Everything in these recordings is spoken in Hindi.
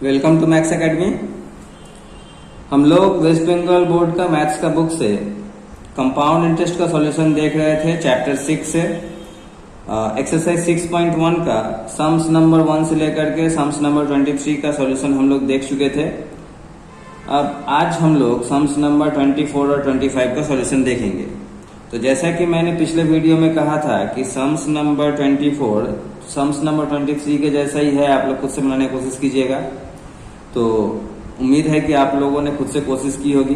Welcome to maths academy. हम लोग वेस्ट बंगाल बोर्ड का मैथ्स का बुक से कंपाउंड इंटरेस्ट का सॉल्यूशन देख रहे थे चैप्टर 6 से। एक्सरसाइज 6.1 का सम्स नंबर 1 से लेकर के सम्स नंबर 23 का सॉल्यूशन हम लोग देख चुके थे। अब आज हम लोग सम्स नंबर 24 और 25 का सॉल्यूशन देखेंगे। तो जैसा कि मैंने पिछले वीडियो में कहा था कि सम्स नंबर 24 सम्स नंबर 23 के जैसा ही है, आप लोग खुद से बनाने की कोशिश कीजिएगा। तो उम्मीद है कि आप लोगों ने खुद से कोशिश की होगी।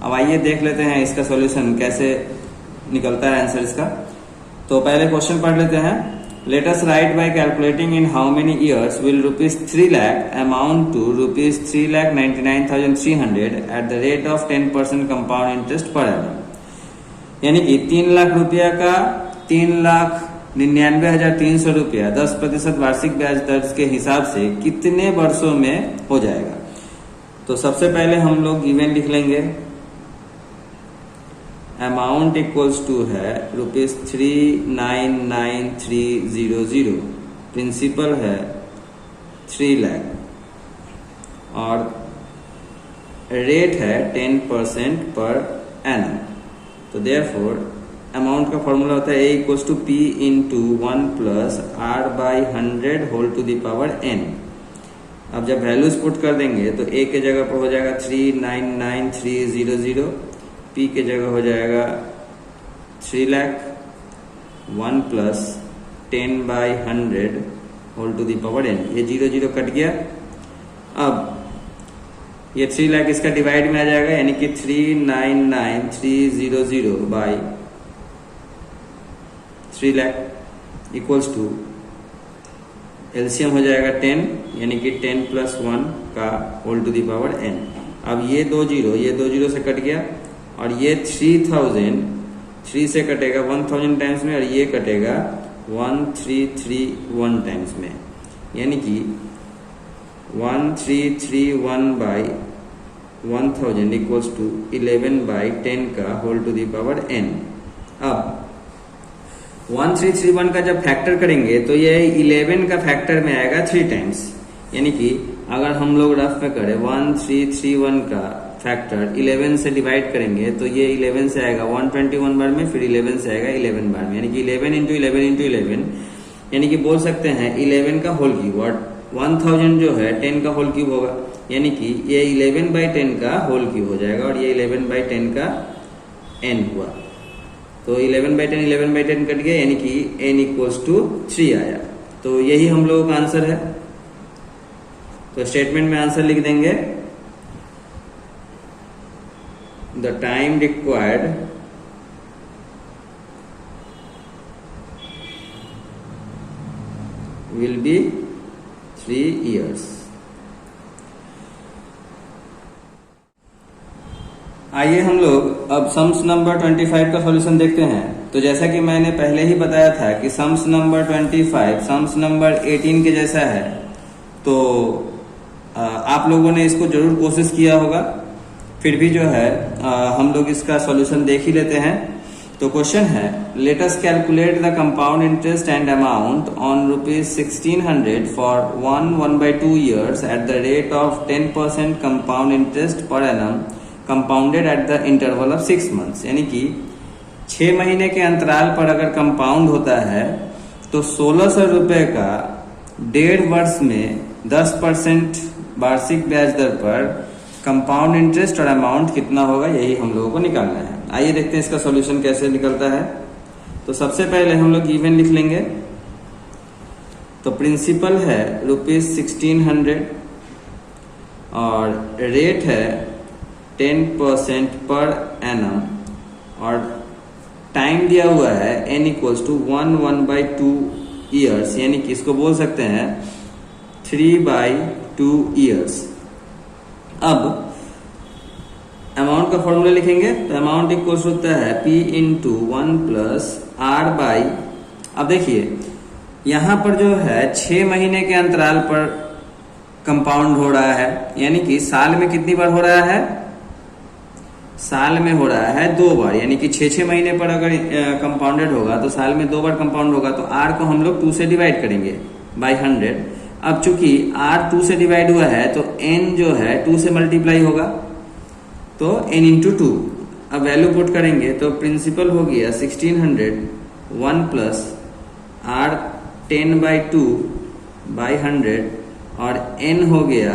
अब आइए देख लेते हैं इसका सॉल्यूशन कैसे निकलता है आंसर इसका। तो पहले क्वेश्चन पढ़ लेते हैं। Let us write by calculating in how many years will ₹3 lakh amount to ₹3,99,300 at the rate of 10% compound interest per annum. यानी कि 3 लाख रुपया का 3,99,300 रुपया 10% वार्षिक ब्याज दर के हिसाब से कितने वर्षों में हो जाएगा। तो सबसे पहले हम लोग गिवन लिख लेंगे। अमाउंट इक्वल्स टू है ₹3,99,300, प्रिंसिपल है 3 लाख और रेट है 10% पर एनम। तो देयरफॉर अमाउंट का फॉर्मूला होता है A equals to P into 1 plus R/100 whole to the power n। अब जब वैल्यूज पुट कर देंगे तो A के जगह पर हो जाएगा 3,99,300, P के जगह हो जाएगा 3 lakh, 1 plus 10/100 whole to the power n। ये 0 कट गया। अब ये 3 लाख इसका डिवाइड में आ जाएगा, यानी कि 3,99,300 by 3 lakh equals to LCM हो जाएगा 10, यानी कि 10 प्लस 1 का whole to the power n। अब ये दो जीरो से कट गया और ये 3,000 3 से कटेगा 1,000 टाइम्स में और ये कटेगा 1,331 टाइम्स में, यानी कि 1,331 बाई 1,000 इक्वल्स टू 11/10 का whole to the power n। अब 1,331 का जब फैक्टर करेंगे तो ये 11 का फैक्टर में आएगा 3 टाइम्स, यानी कि अगर हम लोग रफ में करें 1,331 का फैक्टर 11 से डिवाइड करेंगे तो ये 11 से आएगा 121 बार में, फिर 11 से आएगा 11 बार में, यानी कि 11 इंटू 11 इंटू 11, यानी कि बोल सकते हैं 11 का होल क्यूब। और 1000 जो है 10 का होल क्यूब होगा, यानी कि ये 11/10 का होल क्यूब हो जाएगा और ये 11/10 का n हुआ। तो 11/10 कट गया, यानी कि n इक्वल्स टू 3 आया। तो यही हम लोगों का आंसर है। तो स्टेटमेंट में आंसर लिख देंगे। The time required will be 3 years। आइए हम लोग अब सम्स नंबर 25 का सॉल्यूशन देखते हैं। तो जैसा कि मैंने पहले ही बताया था कि सम्स नंबर 25 सम्स नंबर 18 के जैसा है, तो आप लोगों ने इसको जरूर कोशिश किया होगा। फिर भी जो है हम लोग इसका सॉल्यूशन देख ही लेते हैं। तो क्वेश्चन है, let us calculate the compound interest and amount on ₹1,600 for 1/2 years eight the rate of 10% compound interest per annum compounded at the interval of 6 months। यानी कि 6 महीने के अंतराल पर अगर कंपाउंड होता है तो 1,600 रुपए का 1.5 वर्ष में 10% वार्षिक ब्याज दर पर कंपाउंड इंटरेस्ट और अमाउंट कितना होगा, यही हम लोगों को निकालना है। आइए देखते हैं इसका सॉल्यूशन कैसे निकलता है। तो सबसे पहले हम लोग गिवन लिख लेंगे। तो प्रिंसिपल है ₹1,600 और रेट है 10% पर एनम और टाइम दिया हुआ है n इक्वल्स टू 1/2 years, यानी कि इसको बोल सकते हैं 3/2 years। अब अमाउंट का फॉर्मूला लिखेंगे। तो अमाउंट इक्वल्स होता है P इंटू 1 प्लस R/। अब देखिए यहां पर जो है 6 महीने के अंतराल पर कंपाउंड हो रहा है, यानी कि साल में कितनी बार हो रहा है, साल में हो रहा है 2 बार, यानी कि 6 महीने पर अगर कंपाउंडेड होगा तो साल में 2 बार कंपाउंड होगा। तो R को हम लोग 2 से डिवाइड करेंगे बाई 100, अब चूंकि r 2 से डिवाइड हुआ है तो n जो है 2 से मल्टीप्लाई होगा, तो n इंटू 2। अब वैल्यू पुट करेंगे तो प्रिंसिपल हो गया 1600 1 प्लस r 10/2 बाई 100 और n हो गया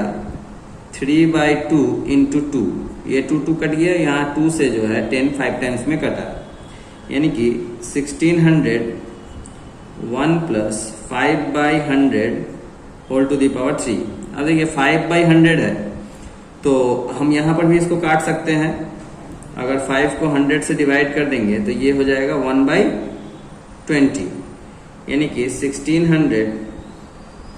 3/2 इंटू 2। ये 2 कट गया, यहाँ 2 से जो है 10 5 टाइम्स में कटा, यानी कि 1600 1 plus 5/100 whole to the power 3। अब देखिए 5/100 है तो हम यहाँ पर भी इसको काट सकते हैं। अगर 5 को 100 से डिवाइड कर देंगे तो ये हो जाएगा 1/20, यानी कि 1600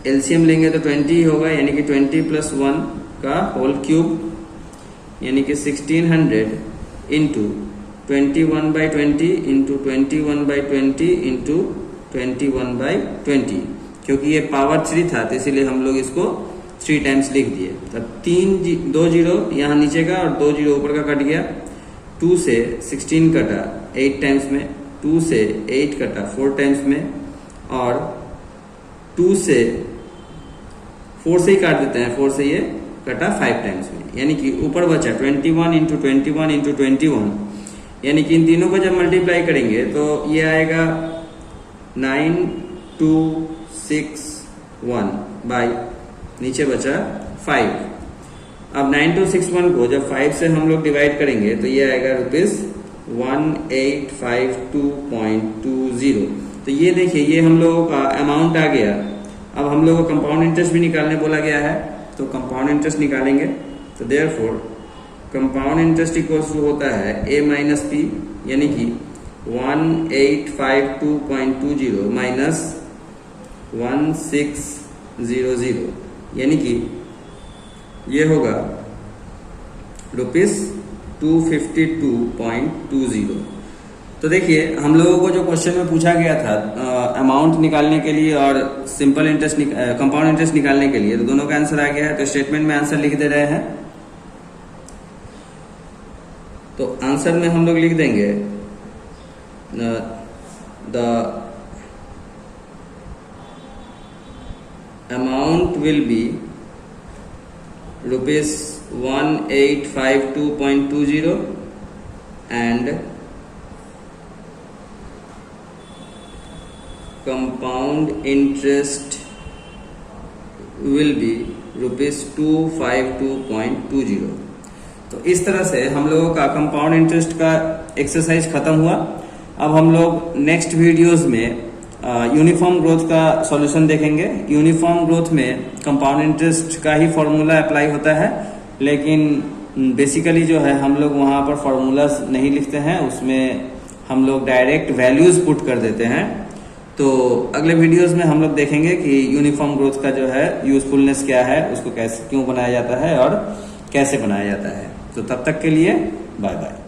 एलसीएम लेंगे तो 20 ही होगा, यानी कि 20 प्लस 1 का होल क्यूब, यानी कि 1600 इंटू 21/20 इंटू 21/20 इंटू 21/20, क्योंकि ये पावर 3 था तो इसीलिए हम लोग इसको 3 टाइम्स लिख दिए। तब 2 जीरो यहाँ नीचे का और 2 जीरो ऊपर का कट गया। 2 से 16 कटा 8 टाइम्स में, 2 से 8 कटा 4 टाइम्स में, और 2 से 4 से ही काट देते हैं, 4 से ये कटा 5 टाइम्स में, यानी कि ऊपर बचा 21 इंटू 21 इंटू 21, यानी कि इन तीनों को जब मल्टीप्लाई करेंगे तो ये आएगा 9261 बाई नीचे बचा 5। अब 9261 को जब 5 से हम लोग डिवाइड करेंगे तो ये आएगा ₹1852.20। तो ये देखिए ये हम लोगों का अमाउंट आ गया। अब हम लोगों को कंपाउंड इंटरेस्ट भी निकालने बोला गया है, तो कंपाउंड इंटरेस्ट निकालेंगे। तो therefore compound interest equals to होता है a माइनस पी, यानी कि 1852.20 माइनस 1600, यानी कि ये होगा ₹252.20। तो देखिए हम लोगों को जो क्वेश्चन में पूछा गया था अमाउंट निकालने के लिए और सिंपल इंटरेस्ट कंपाउंड इंटरेस्ट निकालने के लिए, तो दोनों का आंसर आ गया है। तो स्टेटमेंट में आंसर लिख दे रहे हैं। तो आंसर में हम लोग लिख देंगे the amount will be ₹1852.20 and compound interest will be ₹252.20। तो इस तरह से हम लोगों का कंपाउंड इंटरेस्ट का एक्सरसाइज खत्म हुआ। अब हम लोग नेक्स्ट वीडियोस में यूनिफॉर्म ग्रोथ का सॉल्यूशन देखेंगे। यूनिफॉर्म ग्रोथ में कंपाउंड इंटरेस्ट का ही फॉर्मूला अप्लाई होता है, लेकिन बेसिकली जो है हम लोग वहां पर फॉर्मूलाज नहीं लिखते हैं, उसमें हम लोग डायरेक्ट वैल्यूज पुट कर देते हैं। तो अगले वीडियोस में हम लोग देखेंगे कि यूनिफॉर्म ग्रोथ का जो है यूजफुलनेस क्या है, उसको कैसे क्यों बनाया जाता है और कैसे बनाया जाता है। तो तब तक के लिए बाय बाय।